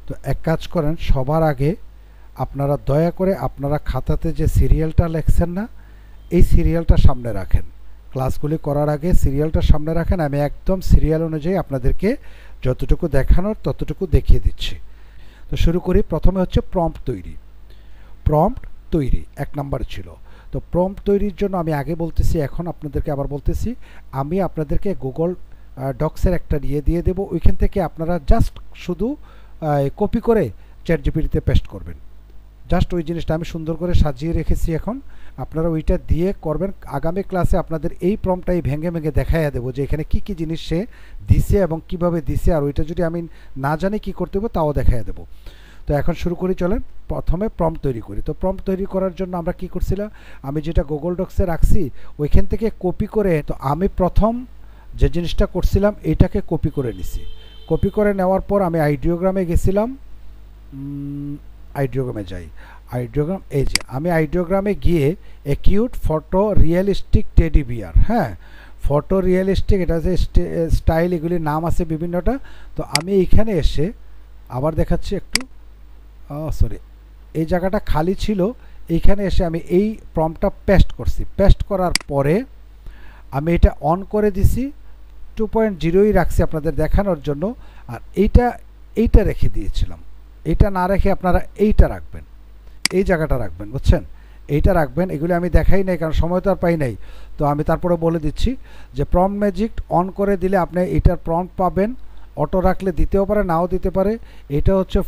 তো এক কাজ করেন, সবার আগে আপনারা দয়া করে আপনারা খাতাতে যে সিরিয়ালটা লেখছেন না, এই সিরিয়ালটা সামনে রাখেন। ক্লাসগুলি করার আগে সিরিয়ালটা সামনে রাখেন। আমি একদম সিরিয়াল অনুযায়ী আপনাদেরকে যতটুকু দেখানোর ততটুকু দেখিয়ে দিচ্ছি। তো শুরু করি। প্রথমে হচ্ছে প্রম্পট তৈরি। প্রম্পট তৈরি 1 নাম্বার ছিল। তো প্রম্পট তৈরির জন্য আমি আগে বলতেছি, এখন আপনাদেরকে আবার বলতেছি, আমি আপনাদেরকে গুগল ডক্সের একটা দিয়ে দেবো। ওইখান থেকে আপনারা জাস্ট শুধু কপি করে চ্যাটজিপিটিতে পেস্ট করবেন। জাস্ট ওই জিনিসটা আমি সুন্দর করে সাজিয়ে রেখেছি। এখন আপনারা ওইটা দিয়ে করবেন। আগামী ক্লাসে আপনাদের এই প্রম্পটটাই ভেঙে ভেঙে দেখাইয়া দেবো যে এখানে কী কী জিনিস সে দিছে এবং কিভাবে দিছে, আর ওইটা যদি আমি না জানি কী করতে হবে তাও দেখাইয়া দেবো। তো এখন শুরু করি, চলেন। প্রথমে প্রম্পট তৈরি করি। তো প্রম্পট তৈরি করার জন্য আমরা কি করছিলাম, আমি যেটা গুগল ডক্সে রাখছি ওইখান থেকে কপি করে, তো আমি প্রথম যে জিনিসটা করছিলাম এইটাকে কপি করে নিছি। কপি করে নেওয়ার পর আমি আইডিওগ্রামে গেছিলাম। আইডিওগ্রামে যাই। আইডিওগ্রাম, এই যে আমি আইডিওগ্রামে গিয়ে acute photo realistic teddy bear, হ্যাঁ ফটো রিয়েলিস্টিক, এটা যে স্টাইল, এগুলির নাম আছে বিভিন্নটা। তো আমি এইখানে এসে আবার দেখাচ্ছি একটু, সরি, এই জায়গাটা খালি ছিল। এইখানে এসে আমি এই প্রম্পটটা পেস্ট করছি। পেস্ট করার পরে আমি এটা অন করে দিছি, 2.0ই রাখছি আপনাদের দেখানোর জন্য। আর এইটা রেখে দিয়েছিলাম। এইটা না রেখে আপনারা এইটা রাখবেন, এই জায়গাটা রাখবেন, বুঝছেন, এইটা রাখবেন। এগুলি আমি দেখাই নাই কারণ সময় তো আর পাই নাই। তো আমি তারপরে বলে দিচ্ছি যে প্রম্পট ম্যাজিক অন করে দিলে আপনি এইটার প্রম্পট পাবেন। অটো রাখলে দিতেও পারে, নাও দিতে পারে। এটা হচ্ছে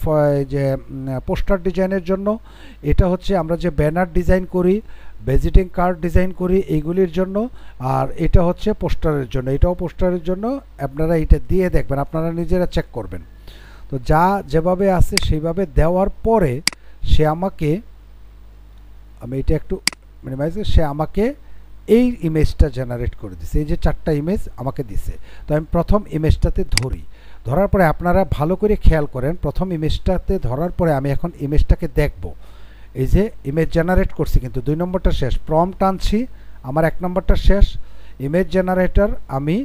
যে পোস্টার ডিজাইনের জন্য, এটা হচ্ছে আমরা যে ব্যানার ডিজাইন করি, ভিজিটিং কার্ড ডিজাইন করি, এইগুলির জন্য। আর এটা হচ্ছে পোস্টারের জন্য, এটাও পোস্টারের জন্য। আপনারা এটা দিয়ে দেখবেন, আপনারা নিজেরা চেক করবেন। তো যা যেভাবে আছে সেইভাবে দেওয়ার পরে সে আমাকে, আমি এটা একটু মিনিমাইজ, সে আমাকে এই ইমেজটা জেনারেট করে দিছে। এই যে 4টা ইমেজ আমাকে দিছে। তো আমি প্রথম ইমেজটাতে ধরি। ধরার পরে আপনারা ভালো করে খেয়াল করেন, প্রথম ইমেজটাতে ধরার পরে আমি এখন ইমেজটাকে দেখব। এই যে ইমেজ জেনারেট করছি, কিন্তু 2 নম্বরটা শেষ। প্রম্পট আনছি, আমার 1 নম্বরটা শেষ। ইমেজ জেনারেটর, আমি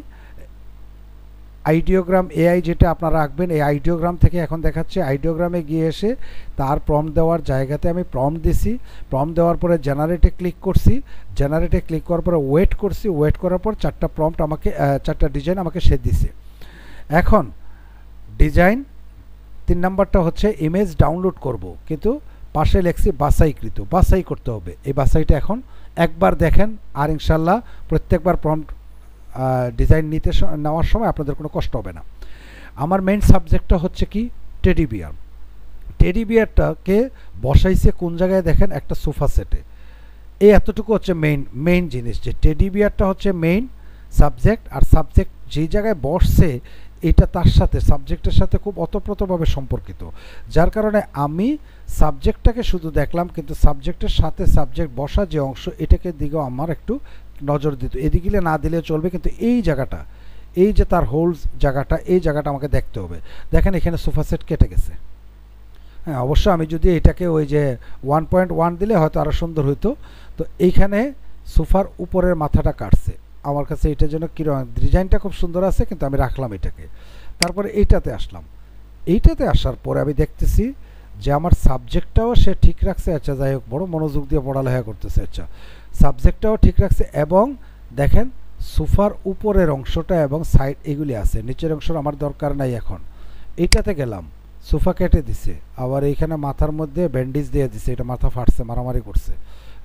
আইডিওগ্রাম এআই যেটা আপনারা রাখবেন, এই আইডিওগ্রাম থেকে এখন দেখাচ্ছে। আইডিওগ্রামে গিয়ে এসে তার প্রম্পট দেওয়ার জায়গাতে আমি প্রম্পট দিছি। প্রম্পট দেওয়ার পরে জেনারেটে ক্লিক করছি। জেনারেটে ক্লিক করার পরে ওয়েট করছি। ওয়েট করার পর 4টা প্রম্পট আমাকে, 4টা ডিজাইন আমাকে সে দিছে। এখন ডিজাইন 3 নম্বরটা হচ্ছে ইমেজ ডাউনলোড করব, কিন্তু পাশে লেখছি বাছাইকৃত, বাছাই করতে হবে। এই বাছাইটা এখন একবার দেখেন, আর ইনশাল্লাহ প্রত্যেকবার প্রম্পট ডিজাইন নেওয়ার সময় আপনাদের কোনো কষ্ট হবে না। আমার মেইন সাবজেক্টটা হচ্ছে কি, টেডি বিয়ার। টেডি বিয়ারটাকে বসাইছে কোন জায়গায় দেখেন, একটা সোফা সেটে। এই এতটুকু হচ্ছে মেইন জিনিস, যে টেডি বিয়ারটা হচ্ছে মেইন সাবজেক্ট। আর সাবজেক্ট যেই জায়গায় বসছে এটা তার সাথে, সাবজেক্টের সাথে খুব ওতপ্রোতভাবে সম্পর্কিত। যার কারণে আমি সাবজেক্টটাকে শুধু দেখলাম, কিন্তু সাবজেক্টের সাথে সাবজেক্ট বসা যে অংশ, এটাকে দিকেও আমার একটু নজর দিত। এদিকে না দিলেও চলবে, কিন্তু এই জায়গাটা, এই যে তার হোলস জায়গাটা, এই জায়গাটা আমাকে দেখতে হবে। দেখেন এখানে সোফা সেট কেটে গেছে। হ্যাঁ, অবশ্য আমি যদি এটাকে ওই যে 1.1 দিলে হয়তো আরও সুন্দর হইতো। তো এইখানে সোফার উপরের মাথাটা কাটছে। আমার কাছে এটার জন্য কীরকম, ডিজাইনটা খুব সুন্দর আছে, কিন্তু আমি রাখলাম এটাকে। তারপরে এইটাতে আসলাম। এইটাতে আসার পরে আমি দেখতেছি যে আমার সাবজেক্টটাও সে ঠিক রাখছে। আচ্ছা, যাই হোক, বড় মনোযোগ দিয়ে পড়ালেখা করতেছে। আচ্ছা, সাবজেক্টটাও ঠিক রাখছে। এবং দেখেন সোফার উপরের অংশটা এবং সাইড এগুলি আছে, নিচের অংশটা আমার দরকার নাই। এখন এইটাতে গেলাম, সোফা কেটে দিছে। আবার এইখানে মাথার মধ্যে ব্যান্ডেজ দিয়ে দিছে, এটা মাথা ফাটছে, মারামারি করছে।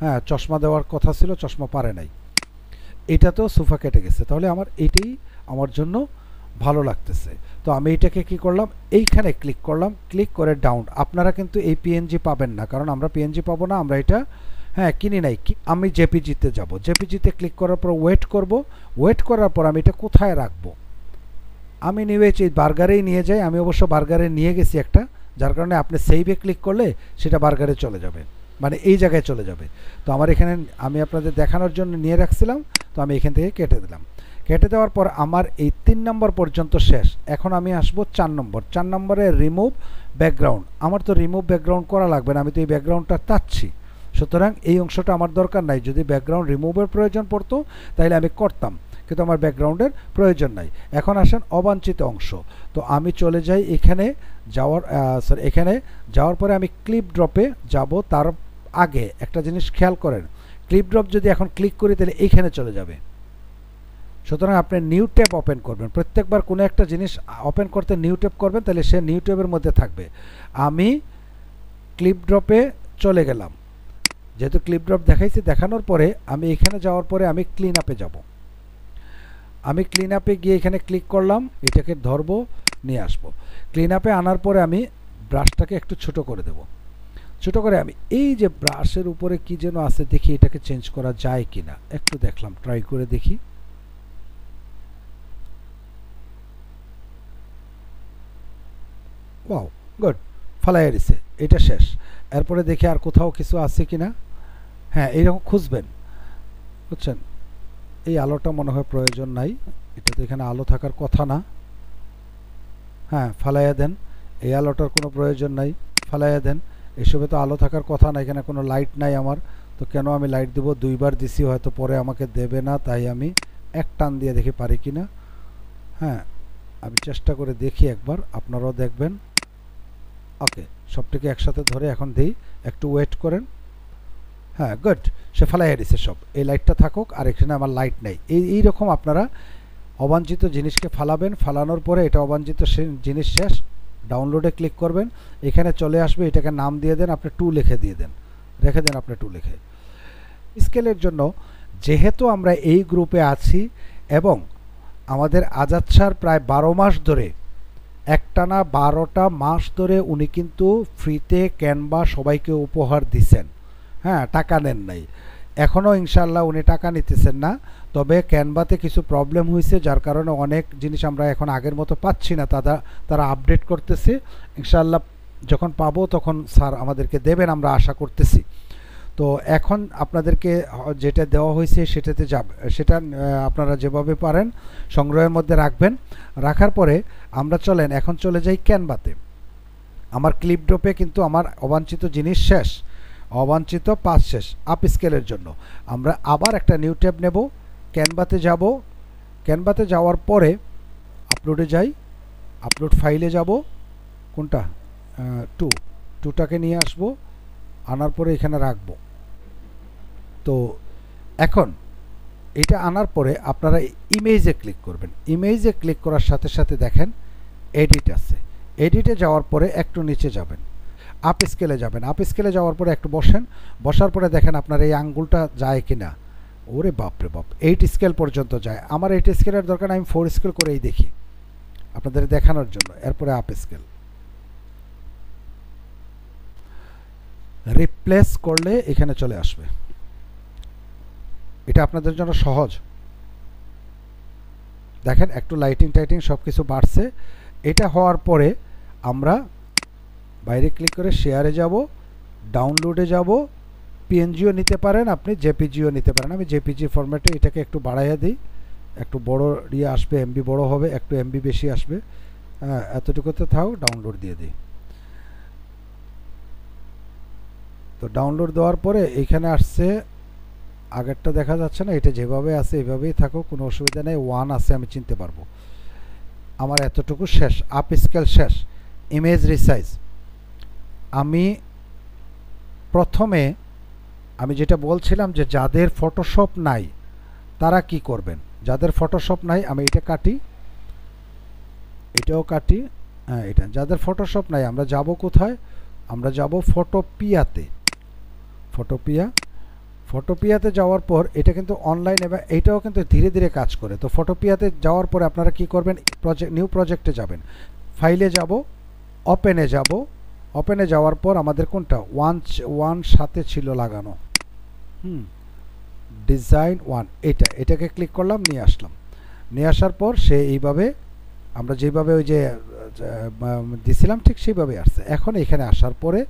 হ্যাঁ, চশমা দেওয়ার কথা ছিল, চশমা পারে নাই। এটাতেও সোফা কেটে গেছে। তাহলে আমার এইটাই আমার জন্য ভালো লাগতেছে। তো আমি এটাকে কি করলাম, এইখানে ক্লিক করলাম। ক্লিক করে ডাউন। আপনারা কিন্তু এই পিএনজি পাবেন না, কারণ আমরা পিএনজি পাবো না, আমরা এটা কিনি নাই। আমি জেপিজিতে যাব। জেপিজিতে ক্লিক করার পর ওয়েট করব। ওয়েট করার পর আমি এটা কোথায় রাখবো, আমি নিয়েছি বার্গারেই নিয়ে যাই। আমি অবশ্য বার্গারে নিয়ে গেছি একটা, যার কারণে আপনি সেভে ক্লিক করলে সেটা বার্গারে চলে যাবে, মানে এই জায়গায় চলে যাবে। তো আমার এখানে আমি আপনাদের দেখানোর জন্য নিয়ে রাখছিলাম। তো আমি এখান থেকে কেটে দিলাম। কেটে দেওয়ার পর আমার এই 3 নম্বর পর্যন্ত শেষ। এখন আমি আসবো 4 নম্বর। 4 নম্বরে রিমুভ ব্যাকগ্রাউন্ড। আমার তো রিমুভ ব্যাকগ্রাউন্ড করা লাগবে না, আমি তো এই ব্যাকগ্রাউন্ডটা চাচ্ছি। সুতরাং এই অংশটা আমার দরকার নাই। যদি ব্যাকগ্রাউন্ড রিমুভের প্রয়োজন পড়তো তাহলে আমি করতাম, কিন্তু আমার ব্যাকগ্রাউন্ডের প্রয়োজন নাই। এখন আসেন অবাঞ্ছিত অংশ। তো আমি চলে যাই এখানে, এখানে যাওয়ার পরে আমি ক্লিপ ড্রপে যাব। তার আগে একটা জিনিস খেয়াল করেন, ক্লিপ ড্রপ যদি এখন ক্লিক করি তাহলে এইখানে চলে যাবে। সুতরাং আপনি নিউ ট্যাব ওপেন করবেন, প্রত্যেকবার কোনো একটা জিনিস ওপেন করতে নিউ ট্যাব করবেন, তাহলে সে নিউ ট্যাবের মধ্যে থাকবে। আমি ক্লিপ ড্রপে চলে গেলাম, যেহেতু ক্লিপ ড্রপ দেখাইছি, দেখানোর পরে আমি এখানে যাওয়ার পরে আমি ক্লিন আপে যাব। আমি ক্লিন আপে গিয়ে এখানে ক্লিক করলাম, এটাকে ধরবো, নিয়ে আসবো। ক্লিন আপে আনার পরে আমি ব্রাশটাকে একটু ছোট করে দেব। ছোট করে আমি এই যে ব্রাশের উপরে কি যেন আছে দেখি, এটাকে চেঞ্জ করা যায় কিনা একটু দেখলাম, ট্রাই করে দেখি। ওয়াও, গুড, ফালাইয়া দিছে, এটা শেষ। এরপরে দেখি আর কোথাও কিছু আছে কিনা। হ্যাঁ, এইরকম খুঁজবেন, বুঝছেন। এই আলোটা মনে হয় প্রয়োজন নাই, এটা তো এখানে আলো থাকার কথা না। হ্যাঁ, ফালাইয়া দেন, এই আলোটার কোনো প্রয়োজন নাই, ফালাইয়া দেন। এসবে তো আলো থাকার কথা না, এখানে কোনো লাইট নাই আমার, তো কেন আমি লাইট দেবো? দুইবার দিছি, হয়তো পরে আমাকে দেবে না, তাই আমি এক টান দিয়ে দেখি পারি কিনা। হ্যাঁ, আমি চেষ্টা করে দেখি একবার, আপনারাও দেখবেন। ওকে, সবটিকে একসাথে ধরে এখন দিই, একটু ওয়েট করেন। হ্যাঁ, গুড, সে ফালাইয়া দিছে সব। এই লাইটটা থাকুক, আর এখানে আমার লাইট নেই। এইরকম আপনারা অবাঞ্ছিত জিনিসকে ফালাবেন। ফালানোর পরে এটা অবাঞ্ছিত জিনিস শেষ, ডাউনলোডে ক্লিক করবেন, এখানে চলে আসবে। এটাকে নাম দিয়ে দেন, আপনি 2 লিখে দিয়ে দেন, রেখে দেন আপনি 2 লিখে। স্কেলের জন্য যেহেতু আমরা এই গ্রুপে আছি এবং আমাদের আজাদ স্যার প্রায় 12 মাস ধরে, একটানা 12টা মাস ধরে উনি কিন্তু ফ্রিতে ক্যানভা সবাইকে উপহার দিছেন। হ্যাঁ, টাকা নেন নাই, এখনও ইনশাল্লাহ উনি টাকা নিতেছেন না। তবে ক্যানভাতে কিছু প্রবলেম হয়েছে, যার কারণে অনেক জিনিস আমরা এখন আগের মতো পাচ্ছি না। তারা আপডেট করতেছে, ইনশাল্লাহ যখন পাবো তখন স্যার আমাদেরকে দেবেন, আমরা আশা করতেছি। তো এখন আপনাদেরকে যেটা দেওয়া হয়েছে সেটাতে সেটা আপনারা যেভাবে পারেন সংগ্রহের মধ্যে রাখবেন। রাখার পরে আমরা এখন চলে যাই ক্যানভাতে। আমার ক্লিপ ড্রপে কিন্তু আমার অবাঞ্ছিত জিনিস শেষ, অবাঞ্ছিত পাস শেষ। আপ স্কেলের জন্য আমরা আবার একটা নিউ ট্যাব নেব, ক্যানভাতে যাব। ক্যানভাতে যাওয়ার পরে আপলোডে যাই, আপলোড ফাইলে যাব, কোনটা 2টাকে নিয়ে আসব, আনার পরে এখানে রাখব। তো এখন এটা আনার পরে আপনারা ইমেজে ক্লিক করবেন। ইমেজে ক্লিক করার সাথে সাথে দেখেন এডিট আছে, এডিটে যাওয়ার পরে একটু নিচে যাবেন, আপ স্কেলে যাবেন। আপ স্কেলে যাওয়ার পরে একটু বসেন, বসার পরে দেখেন আপনার এই আঙ্গুলটা যায় কিনা। ওরে বাপরে বাপ, 8 স্কেল পর্যন্ত যায়। আমার 8 স্কেলের দরকার, আমি 4 স্কেল করেই দেখি আপনাদের দেখানোর জন্য। এরপরে আপ স্কেল রিপ্লেস করলে এখানে চলে আসবে। এটা আপনাদের জন্য সহজ। দেখেন একটু লাইটিং টাইটিং সব কিছু বাড়ছে। এটা হওয়ার পরে আমরা বাইরে ক্লিক করে শেয়ারে যাব, ডাউনলোডে যাব। পিএনজিও নিতে পারেন আপনি, জেপিজিও নিতে পারেন। আমি জেপিজি ফরম্যাটে এটাকে একটু বাড়াইয়া দিই, একটু বড় আসবে, এমবি বড় হবে, একটু এমবি বেশি আসবে। হ্যাঁ, এতটুকুতে থাক, ডাউনলোড দিয়ে দিই। তো ডাউনলোড দেওয়ার পরে এইখানে আসছে, আগেরটা দেখা যাচ্ছে না, এটা যেভাবে আছে এভাবেই থাকুক, কোনো অসুবিধা নেই। 1 আছে, আমি চিনতে পারবো। আমার এতটুকু শেষ, আপ স্কেল শেষ। ইমেজ রিসাইজ আমি প্রথমে যেটা বলছিলাম যে যাদের ফটোশপ নাই তারা কি করবেন। যাদের ফটোশপ নাই, আমি এটা কাটি, এটাও কাটি। হ্যাঁ, এটা যাদের ফটোশপ নাই, আমরা যাব কোথায়? আমরা যাব ফটোপিয়াতে। ফটোপিয়াতে যাওয়ার পর এটা কিন্তু অনলাইন, এবং এইটাও কিন্তু ধীরে ধীরে কাজ করে। তো ফটোপিয়াতে যাওয়ার পরে আপনারা কি করবেন? নিউ প্রজেক্টে যাবেন, ফাইলে যাব, ওপেনে যাব। ওপেনে যাওয়ার পর আমাদের কোনটা 1 সাথে ছিল লাগানো, ডিজাইন 1, এটাকে ক্লিক করলাম, নিয়ে আসলাম। নিয়ে আসার পর সে এইভাবে আমরা যেভাবে ওই যে দিছিলাম ঠিক সেইভাবে আসছে। এখন এখানে আসার পরে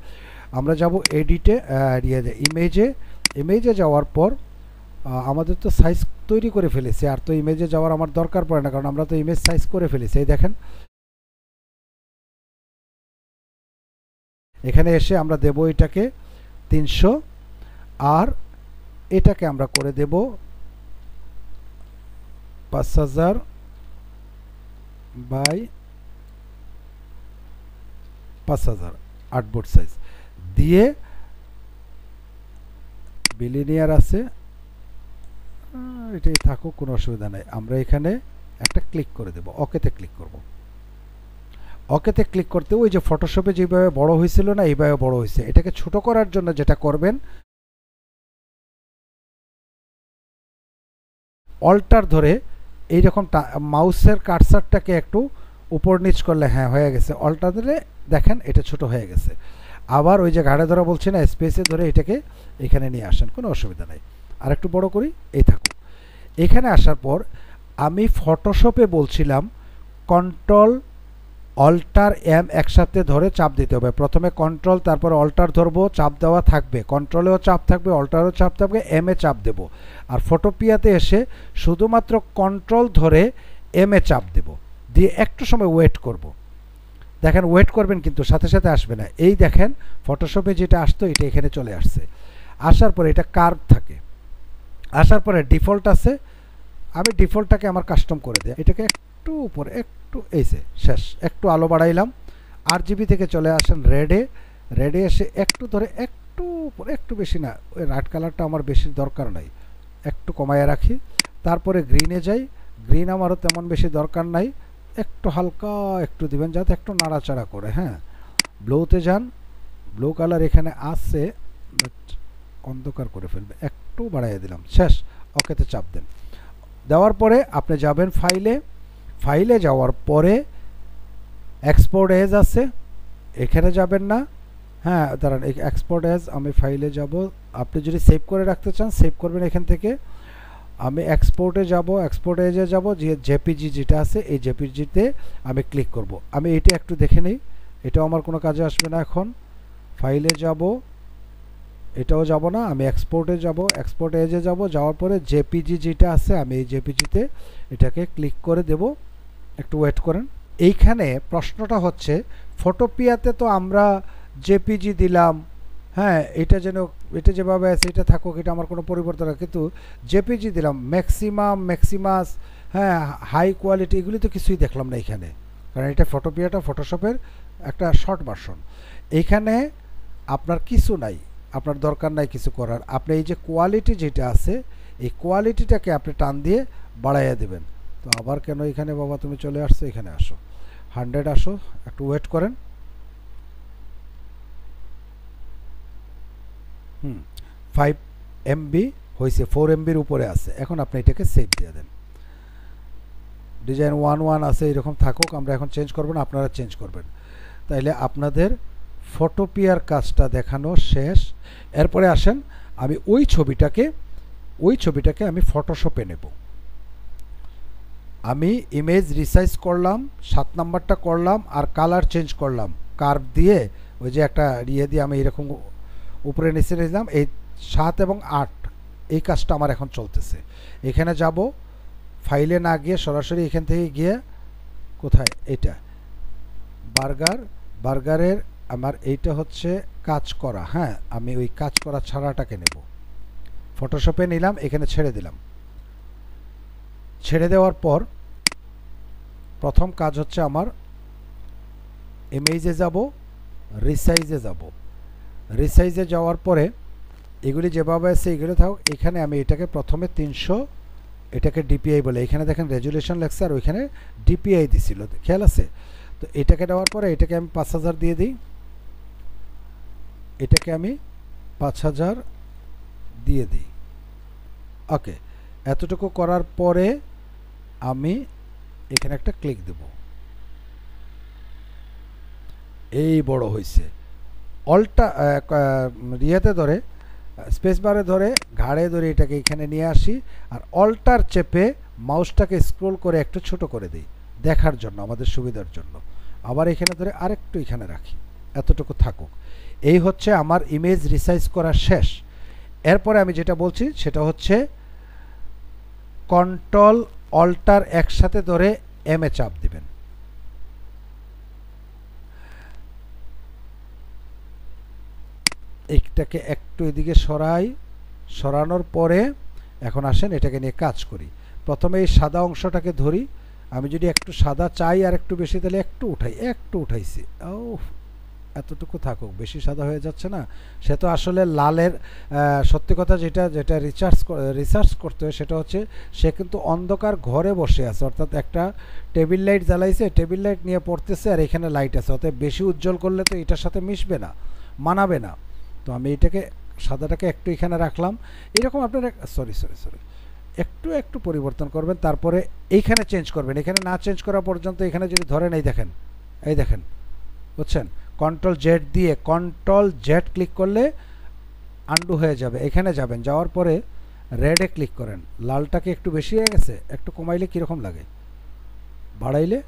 আমরা যাব এডিটে, ইমেজে যাওয়ার পর আমাদের তো সাইজ তৈরি করে ফেলেছি, আর তো ইমেজে যাওয়ার আমার দরকার পড়ে না, কারণ আমরা তো ইমেজ সাইজ করে ফেলেছি। এই দেখেন, এখানে এসে আমরা দেব এটাকে 300, আর এটাকে আমরা করে দেব 5000 বাই 5000 8 বোর্ড সাইজ দিয়ে বিলিনিয়ার আছে, এটাই থাকুক, কোনো অসুবিধা নাই। আমরা এখানে একটা ক্লিক করে দেব, ওকেতে ক্লিক করব। ওকেতে ক্লিক করতে ওই যে ফটোশপে যেভাবে বড় হয়েছিল না, এইভাবে বড় হয়েছে। এটাকে ছোট করার জন্য যেটা করবেন, অল্টার ধরে এইরকম মাউসের কার্সারটাকে একটু উপর নিচ করলে হ্যাঁ হয়ে গেছে। অল্টার ধরে দেখেন এটা ছোট হয়ে গেছে। আবার ওই যে ঘাড়ে ধরা বলছি না, স্পেসে ধরে এটাকে এখানে নিয়ে আসেন, কোনো অসুবিধা নাই। আর একটু বড় করি, এই থাকুক। এখানে আসার পর আমি ফটোশপে বলছিলাম কন্ট্রোল অল্টার এম একসাথে ধরে চাপ দিতে হবে। প্রথমে কন্ট্রোল, তারপর অল্টার ধরবো, চাপ দেওয়া থাকবে, কন্ট্রোলেও চাপ থাকবে, অল্টারও চাপ থাকবে, এম এ চাপ দেব। আর ফটোপিয়াতে এসে শুধুমাত্র কন্ট্রোল ধরে এম এ চাপ দেব, দিয়ে একটু সময় ওয়েট করব। দেখেন ওয়েট করবেন, কিন্তু সাথে সাথে আসবে না। এই দেখেন ফটোশপে যেটা আসতো এটা এখানে চলে আসছে। আসার পরে এটা কার্ভ থাকে, আসার পরে ডিফল্ট আছে। আমি ডিফল্টটাকে আমার কাস্টম করে দিই, এটাকে একটু উপরে একটু, এইসে শেষ। একটু আলো বাড়াইলাম। RGB থেকে চলে আসেন রেডে, রেডে এসে একটু ধরে একটু উপরে, একটু বেশি না, ওই রাইট কালারটা আমার বেশি দরকার নাই, একটু কমায় রাখি। তারপরে গ্রিনে যাই, গ্রিন আমারও তেমন বেশি দরকার নাই, একটু হালকা একটু দিবেন যাতে একটু নাড়াচাড়া করে। হ্যাঁ, ব্লুতে যান, ব্লু কালার এখানে আছে, অন্ধকার করে ফেলবে, একটু বাড়াইয়ে দিলাম, শেষ। ওকেতে চাপ দেন। দেওয়ার পরে আপনি যাবেন ফাইলে, ফাইলে যাওয়ার পরে এক্সপোর্ট এজ আছে, এখানে যাবেন না। হ্যাঁ দাঁড়ান, এক্সপোর্ট এজ আমি ফাইলে যাব। আপনি যদি সেভ করে রাখতে চান সেভ করবেন এখান থেকে। আমি এক্সপোর্টে যাব, এক্সপোর্ট এজে যাব, যে জেপিজি যেটা আছে এই জেপিজিতে আমি ক্লিক করব। আমি এটা একটু দেখে নিই, এটাও আমার কোনো কাজে আসবে না এখন। ফাইলে যাব, এটাও যাব না, আমি এক্সপোর্টে যাব, এক্সপোর্ট এজে যাব, যাওয়ার পরে জেপিজি যেটা আছে আমি এই জেপিজিতে এটাকে ক্লিক করে দেব। একটু ওয়েট করেন। এইখানে প্রশ্নটা হচ্ছে ফটোপিয়াতে তো আমরা জেপিজি দিলাম, হ্যাঁ এটা যেন এটা যেভাবে আছে এটা থাকুক, এটা আমার কোনো পরিবর্তন না, কিন্তু জেপিজি দিলাম, ম্যাক্সিমাম, ম্যাক্সিমাস, হ্যাঁ হাই কোয়ালিটি, এগুলি তো কিছুই দেখলাম না এখানে, কারণ এটা ফটোপিয়াটা ফটোশপের একটা শর্ট ভার্সন। এইখানে আপনার কিছু নাই, আপনার দরকার নাই কিছু করার। আপনি এই যে কোয়ালিটি যেটা আছে এই কোয়ালিটিটাকে আপনি টান দিয়ে বাড়াইয়া দেবেন। তো আবার কেন এখানে বাবা তুমি চলে আসছো, এখানে আসো, 100 আসো, একটু ওয়েট করেন। 5 MB হয়েছে, 4 MBর উপরে আছে। এখন আপনি এটাকে সেভ দিয়ে দেন। ডিজাইন 1.1 আছে, এরকম থাকুক, আমরা এখন চেঞ্জ করব না, আপনারা চেঞ্জ করবেন। তাইলে আপনাদের ফটোপিয়ার কাজটা দেখানো শেষ। এরপরে আসেন, আমি ওই ছবিটাকে আমি ফটোশপে নেব। আমি ইমেজ রিসাইজ করলাম, 7 নাম্বারটা করলাম, আর কালার চেঞ্জ করলাম কার্ভ দিয়ে, ওই যে একটা ইয়ে দিয়ে আমি এরকম উপরে নিচে নিলাম। এই 7 এবং 8 এই কাজটা আমার এখন চলতেছে। এখানে যাব, ফাইলে না গিয়ে সরাসরি এখান থেকে গিয়ে কোথায়, এটা বার্গারের আমার এইটা হচ্ছে কাজ করা। হ্যাঁ, আমি ওই কাজ করা ছাড়াটাকে নেব, ফটোশপে নিলাম, এখানে ছেড়ে দিলাম। ছেড়ে দেওয়ার পর প্রথম কাজ হচ্ছে আমার ইমেজে যাব, রিসাইজে যাব। রিসাইজে যাওয়ার পরে এগুলি যেভাবে আছে এগুলো থাকুক। এখানে আমি এটাকে প্রথমে 300, এটাকে ডিপিআই বলে, এখানে দেখেন রেজুলেশন লেখছে আর ওইখানে ডিপিআই দিছিল, খেয়াল আছে? তো এটাকে দেওয়ার পরে এটাকে আমি 5000 দিয়ে দিই, এটাকে আমি 5000 দিয়ে দিই। ওকে, এতটুকু করার পরে আমি এখানে একটা ক্লিক দেব, এই বড় হয়েছে। অল্টা ইয়েতে ধরে স্পেস বারে ধরে ঘাড়ে ধরে এটাকে এখানে নিয়ে আসি, আর অল্টার চেপে মাউসটাকে স্ক্রোল করে একটু ছোট করে দিই দেখার জন্য, আমাদের সুবিধার জন্য। আবার এখানে ধরে আরেকটু এখানে রাখি, এতটুকু থাকুক। এই হচ্ছে আমার ইমেজ রিসাইজ করা শেষ। এরপরে আমি যেটা বলছি সেটা হচ্ছে কন্ট্রোল অল্টার একসাথে ধরে এম এ চাপ দিবেন। এইটাকে একটু এদিকে সরানোর পরে এখন আসেন এটাকে নিয়ে কাজ করি। প্রথমে এই সাদা অংশটাকে ধরি, আমি যদি একটু সাদা চাই আর একটু বেশি তাহলে একটু উঠাই, একটু উঠাইছি, ও এতটুকু থাকুক, বেশি সাদা হয়ে যাচ্ছে না। সে তো আসলে লালের সত্যি কথা যেটা যেটা রিসার্চ করতে হয় সেটা হচ্ছে সে কিন্তু অন্ধকার ঘরে বসে আছে, অর্থাৎ একটা টেবিল লাইট জ্বালাইছে, টেবিল লাইট নিয়ে পড়তেছে আর এখানে লাইট আছে, অর্থাৎ বেশি উজ্জ্বল করলে তো এটার সাথে মিশবে না, মানাবে না। তো আমি এটাকে সাদাটাকে একটু এখানে রাখলাম, এরকম আপনারা সরি একটু একটু পরিবর্তন করবেন, তারপরে এইখানে চেঞ্জ করবেন। এখানে না চেঞ্জ করা পর্যন্ত এখানে যদি ধরেন এই দেখেন বুঝছেন, কন্ট্রোল জেড দিয়ে কন্ট্রোল জেড ক্লিক করলে আন্ডু হয়ে যাবে। এখানে যাবেন, যাওয়ার পরে রেডে ক্লিক করেন, লালটাকে একটু বেশি হয়ে গেছে, একটু কমাইলে কীরকম লাগে, বাড়াইলে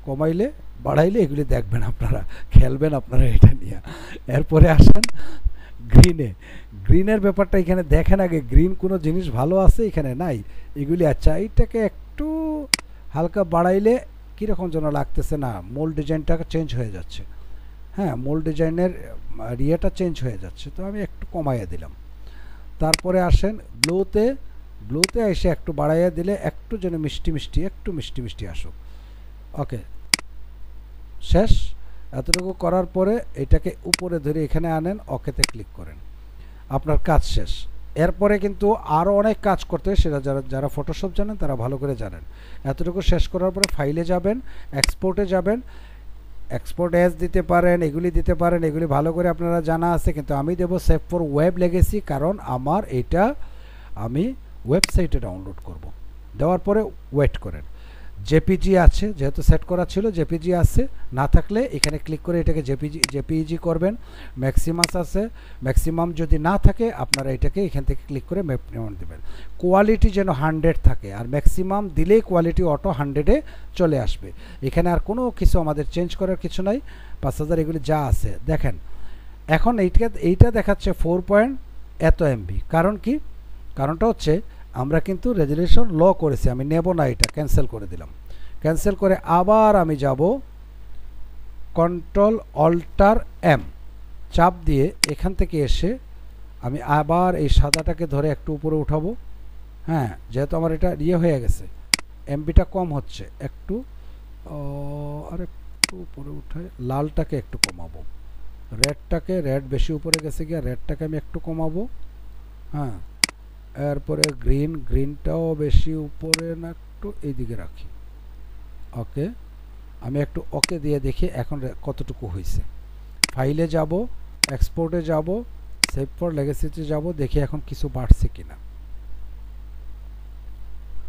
কমাইলে বাড়াইলে এগুলি দেখবেন আপনারা, খেলবেন আপনারা এটা নিয়ে। এরপরে আসেন গ্রিনের ব্যাপারটা এখানে দেখেন আগে, গ্রিন কোনো জিনিস ভালো আছে এখানে নাই, এগুলি আচ্ছা এইটাকে একটু হালকা বাড়াইলে কীরকম যেন লাগতেছে, না মূল ডিজাইনটা চেঞ্জ হয়ে যাচ্ছে, হ্যাঁ মূল ডিজাইনের ইয়েটা চেঞ্জ হয়ে যাচ্ছে, তো আমি একটু কমাইয়ে দিলাম। তারপরে আসেন ব্লুতে এসে একটু বাড়াইয়া দিলে একটু যেন একটু মিষ্টি আসুক। ওকে, শেষ। এতটুকু করার পরে এটাকে উপরে ধরে এখানে আনেন, ওকেতে ক্লিক করেন, আপনার কাজ শেষ। এরপরে কিন্তু আরও অনেক কাজ করতে হয়, সেটা যারা ফটোশপ জানেন তারা ভালো করে জানেন। এতটুকু শেষ করার পরে ফাইলে যাবেন, এক্সপোর্টে যাবেন, এক্সপোর্ট এজ দিতে পারেন, এগুলি দিতে পারেন, এগুলি ভালো করে আপনারা জানা আছে, কিন্তু আমি দেব সেভ ফর ওয়েব লেগেসি, কারণ আমার এটা আমি ওয়েবসাইটে ডাউনলোড করব। দেওয়ার পরে ওয়েট করেন, জেপিজি আছে যেহেতু সেট করা ছিল, জেপিজি আছে, না থাকলে এখানে ক্লিক করে এটাকে জেপিজি করবেন। ম্যাক্সিমাস আছে, ম্যাক্সিমাম যদি না থাকে আপনারা এটাকে এখান থেকে ক্লিক করে ম্যাক্সিমাম দেবেন। কোয়ালিটি যেন 100 থাকে, আর ম্যাক্সিমাম দিলেই কোয়ালিটি অটো 100-এ চলে আসবে। এখানে আর কোনো কিছু আমাদের চেঞ্জ করার কিছু নাই, 5000 এগুলি যা আছে দেখেন। এখন এইটা দেখাচ্ছে 4 এত এমবি, কারণ কি, কারণটা হচ্ছে আমরা কিন্তু রেজুলেশন ল করেছি, আমি নেব না, এটা ক্যান্সেল করে দিলাম। ক্যান্সেল করে আবার আমি যাব কন্ট্রোল অল্টার এম চাপ দিয়ে এখান থেকে এসে আমি আবার এই সাদাটাকে ধরে একটু উপরে উঠাবো, হ্যাঁ যেহেতু আমার এটা হয়ে গেছে, এমবিটা কম হচ্ছে, একটু আর একটু উপরে উঠায়, লালটাকে একটু কমাবো, রেড বেশি উপরে গেছে গিয়া, রেডটাকে আমি একটু কমাবো, হ্যাঁ এরপরে গ্রিনটাও বেশি উপরে না, একটু এইদিকে রাখি। ওকে, আমি একটু ওকে দিয়ে দেখি এখন কতটুকু হয়েছে। ফাইলে যাব, এক্সপোর্টে যাব, সেভ ফর লেগেসিতে যাব, দেখি এখন কিছু বাড়ছে কিনা।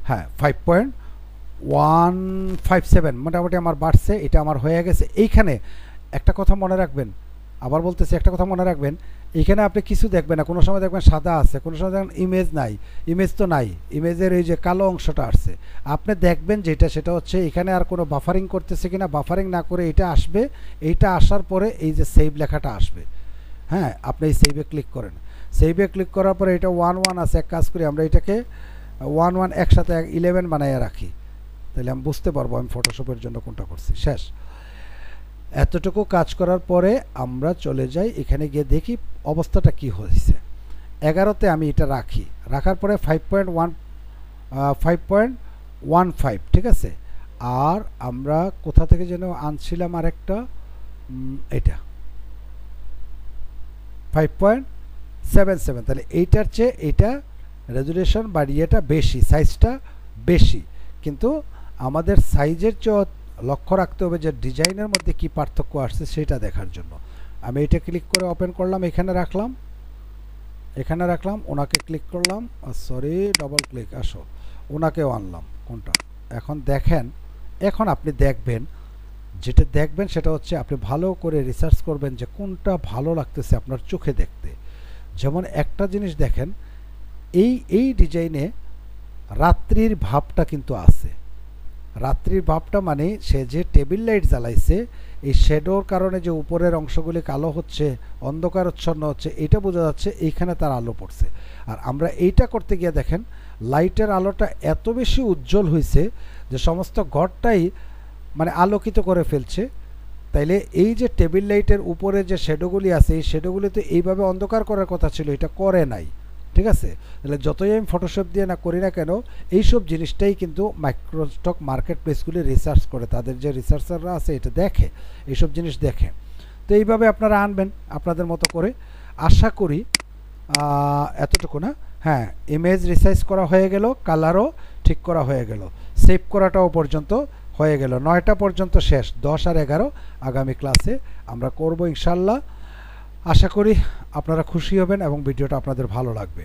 হ্যাঁ 5.157 মোটামুটি আমার বাড়ছে, এটা আমার হয়ে গেছে। এইখানে একটা কথা মনে রাখবেন, আবার বলতেছি একটা কথা মনে রাখবেন, এখানে আপনি কিছু দেখবেন না, কোনো সময় দেখবেন সাদা আছে, কোনো সময় দেখবেন ইমেজ নাই, ইমেজ তো নাই, ইমেজের এই যে কালো অংশটা আসছে, আপনি দেখবেন যেটা সেটা হচ্ছে এখানে আর কোনো বাফারিং করতেছে কিনা, বাফারিং না করে এটা আসবে, এইটা আসার পরে এই যে সেভ লেখাটা আসবে, হ্যাঁ আপনি এই সেভে ক্লিক করেন, সেভে ক্লিক করার পরে এটা 1 আছে, এক কাজ করি আমরা এটাকে 1 একসাথে 11 বানাইয়া রাখি, তাহলে আমি বুঝতে পারবো আমি ফটোশপের জন্য কোনটা করছি। শেষ। এতটুকু কাজ করার পরে আমরা চলে যাই, এখানে গিয়ে দেখি অবস্থাটা কি হয়েছে। 11তে আমি এটা রাখি, রাখার পরে 5.15 ঠিক আছে। আর আমরা কোথা থেকে যেন আনছিলাম আরেকটা, এটা 5.77, তাহলে এইটার চেয়ে এইটা রেজুলেশন বা ইয়েটা বেশি, সাইজটা বেশি, কিন্তু আমাদের সাইজের চেয়ে লক্ষ্য রাখতে হবে যে ডিজাইনের মধ্যে কি পার্থক্য আসছে সেটা দেখার জন্য। আমি এটা ক্লিক করে ওপেন করলাম, এখানে রাখলাম, ওনাকে ক্লিক করলাম, সরি ডবল ক্লিক, আসো ওনাকেও আনলাম, কোনটা এখন দেখেন। এখন আপনি দেখবেন, যেটা দেখবেন সেটা হচ্ছে আপনি ভালো করে রিসার্চ করবেন যে কোনটা ভালো লাগতেছে আপনার চোখে দেখতে। যেমন একটা জিনিস দেখেন, এই ডিজাইনে রাত্রির ভাবটা কিন্তু আছে, রাত্রির ভাবটা মানে সে যে টেবিল লাইট জ্বালাইছে, এই শ্যাডোর কারণে যে উপরের অংশগুলি কালো হচ্ছে, অন্ধকারচ্ছন্ন হচ্ছে, এটা বোঝা যাচ্ছে এইখানে তার আলো পড়ছে। আর আমরা এইটা করতে গিয়ে দেখেন লাইটের আলোটা এত বেশি উজ্জ্বল হয়েছে যে সমস্ত ঘরটাই মানে আলোকিত করে ফেলছে। তাইলে এই যে টেবিল লাইটের উপরে যে শ্যাডোগুলি আছে, এই শ্যাডোগুলি তো এইভাবে অন্ধকার করার কথা ছিল, এটা করে নাই, ঠিক আছে? তাহলে যতই আমি ফটোশপ দিয়ে না করি না কেন, এইসব জিনিসটাই কিন্তু মাইক্রোস্টক মার্কেট প্লেসগুলি রিসার্চ করে, তাদের যে রিসার্চাররা আছে এটা দেখে, এইসব জিনিস দেখে। তো এইভাবে আপনারা আনবেন আপনাদের মতো করে। আশা করি এতটুকু না। হ্যাঁ, ইমেজ রিসাইজ করা হয়ে গেল, কালারও ঠিক করা হয়ে গেল, সেভ করাটাও পর্যন্ত হয়ে গেল। 9টা পর্যন্ত শেষ, 10 আর 11 আগামী ক্লাসে আমরা করব ইনশাল্লাহ। আশা করি আপনারা খুশি হবেন এবং ভিডিওটা আপনাদের ভালো লাগবে।